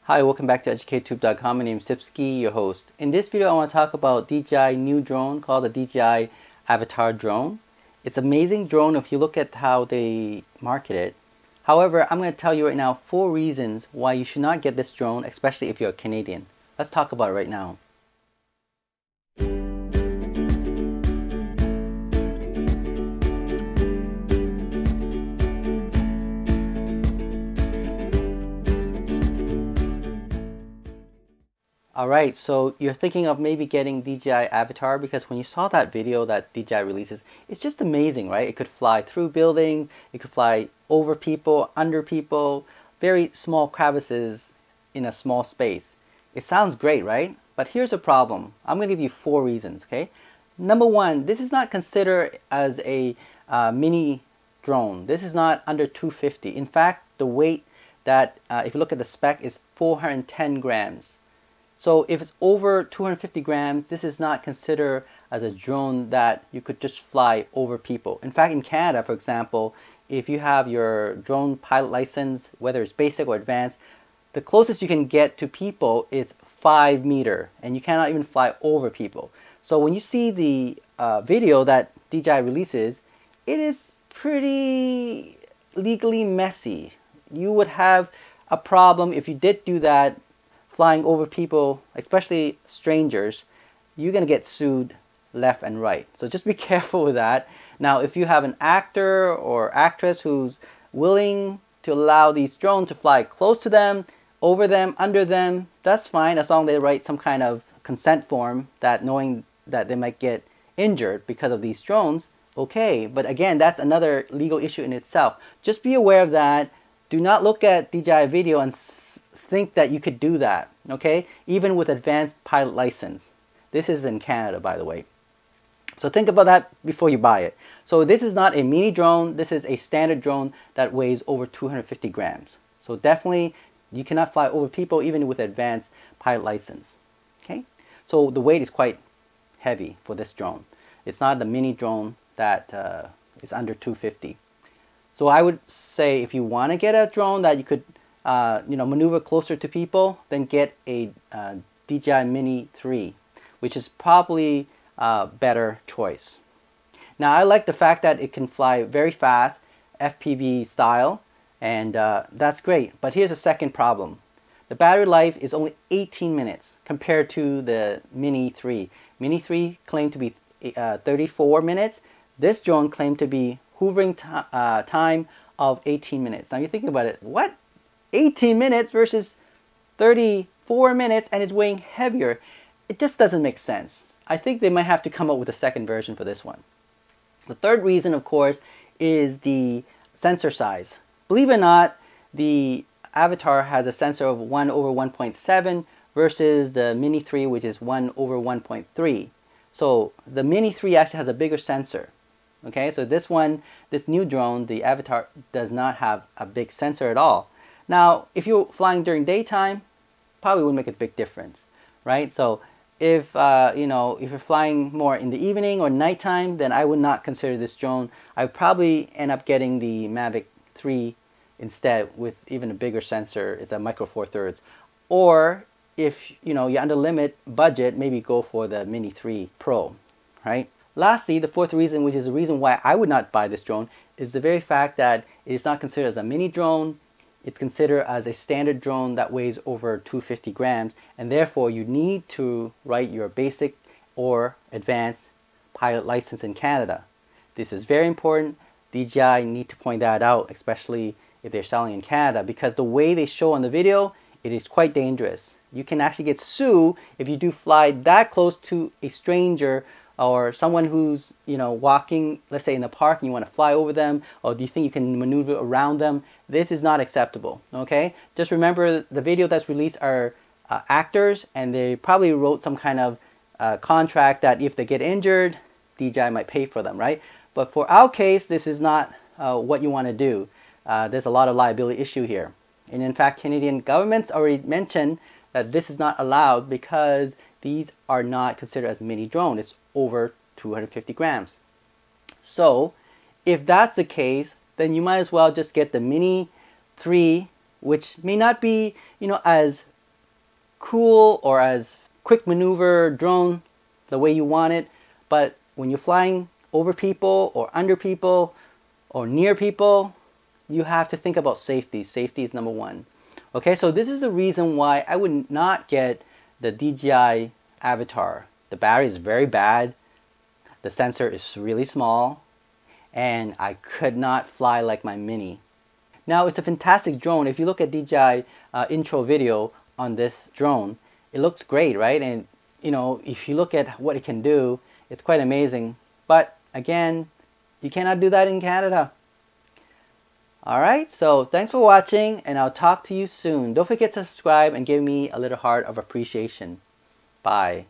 Hi, welcome back to EducateTube.com. My name is Sipsky, your host. In this video, I want to talk about DJI new drone called the DJI Avata drone. It's an amazing drone if you look at how they market it. However, I'm going to tell you right now 4 reasons why you should not get this drone, especially if you're a Canadian. Let's talk about it right now. Alright, so you're thinking of maybe getting DJI Avata because when you saw that video that DJI releases, it's just amazing, right? It could fly through buildings, it could fly over people, under people, very small crevices in a small space. It sounds great, right? But here's a problem. I'm going to give you 4 reasons, okay? Number 1, this is not considered as a mini drone. This is not under 250. In fact, the weight that, if you look at the spec, is 410 grams. So if it's over 250 grams, this is not considered as a drone that you could just fly over people. In fact, in Canada, for example, if you have your drone pilot license, whether it's basic or advanced, the closest you can get to people is 5 meters, and you cannot even fly over people. So when you see the video that DJI releases, it is pretty legally messy. You would have a problem if you did do that flying over people, especially strangers. You're going to get sued left and right. So just be careful with that. Now, if you have an actor or actress who's willing to allow these drones to fly close to them, over them, under them, that's fine as long as they write some kind of consent form that knowing that they might get injured because of these drones, okay. But again, that's another legal issue in itself. Just be aware of that. Do not look at DJI video and think that you could do that, okay? Even with advanced pilot license. This is in Canada, by the way. So think about that before you buy it. So this is not a mini drone. This is a standard drone that weighs over 250 grams. So definitely, you cannot fly over people even with advanced pilot license, okay? So the weight is quite heavy for this drone. It's not the mini drone that is under 250. So I would say if you want to get a drone that you could maneuver closer to people, then get a DJI Mini 3, which is probably a better choice. Now, I like the fact that it can fly very fast, FPV style, and that's great. But here's a second problem. The battery life is only 18 minutes compared to the Mini 3. Mini 3 claimed to be 34 minutes. This drone claimed to be hovering time of 18 minutes. Now you're thinking about it, what? 18 minutes versus 34 minutes, and it's weighing heavier. It just doesn't make sense. I think they might have to come up with a second version for this one. The third reason, of course, is the sensor size. Believe it or not, the Avata has a sensor of 1/1.7 versus the Mini 3, which is 1/1.3. So the Mini 3 actually has a bigger sensor. Okay, so this new drone, the Avata, does not have a big sensor at all. Now, if you're flying during daytime, probably wouldn't make a big difference, right? So if if you're flying more in the evening or nighttime, then I would not consider this drone. I would probably end up getting the Mavic 3 instead with even a bigger sensor. It's a micro four thirds. Or if you're under limit budget, maybe go for the Mini 3 Pro, right? Lastly, the fourth reason, which is the reason why I would not buy this drone, is the very fact that it is not considered as a mini drone. It's considered as a standard drone that weighs over 250 grams, and therefore you need to write your basic or advanced pilot license in Canada. This is very important. DJI need to point that out, especially if they're selling in Canada, because the way they show on the video, it is quite dangerous. You can actually get sued if you do fly that close to a stranger or someone who's walking, let's say in the park, and you want to fly over them, or do you think you can maneuver around them? This is not acceptable, okay? Just remember the video that's released are actors, and they probably wrote some kind of contract that if they get injured, DJI might pay for them, right? But for our case, this is not what you want to do. There's a lot of liability issue here. And in fact, Canadian government's already mentioned that this is not allowed because these are not considered as a mini drone. It's over 250 grams. So if that's the case, then you might as well just get the Mini 3, which may not be as cool or as quick maneuver drone the way you want it, but when you're flying over people or under people or near people, you have to think about safety. Safety is number one. Okay, so this is the reason why I would not get the DJI Avatar. The battery is very bad, the sensor is really small, and I could not fly like my Mini. Now, it's a fantastic drone. If you look at DJI intro video on this drone, it looks great, right? And you know, if you look at what it can do, it's quite amazing. But again, you cannot do that in Canada. Alright, so thanks for watching, and I'll talk to you soon. Don't forget to subscribe and give me a little heart of appreciation. Bye.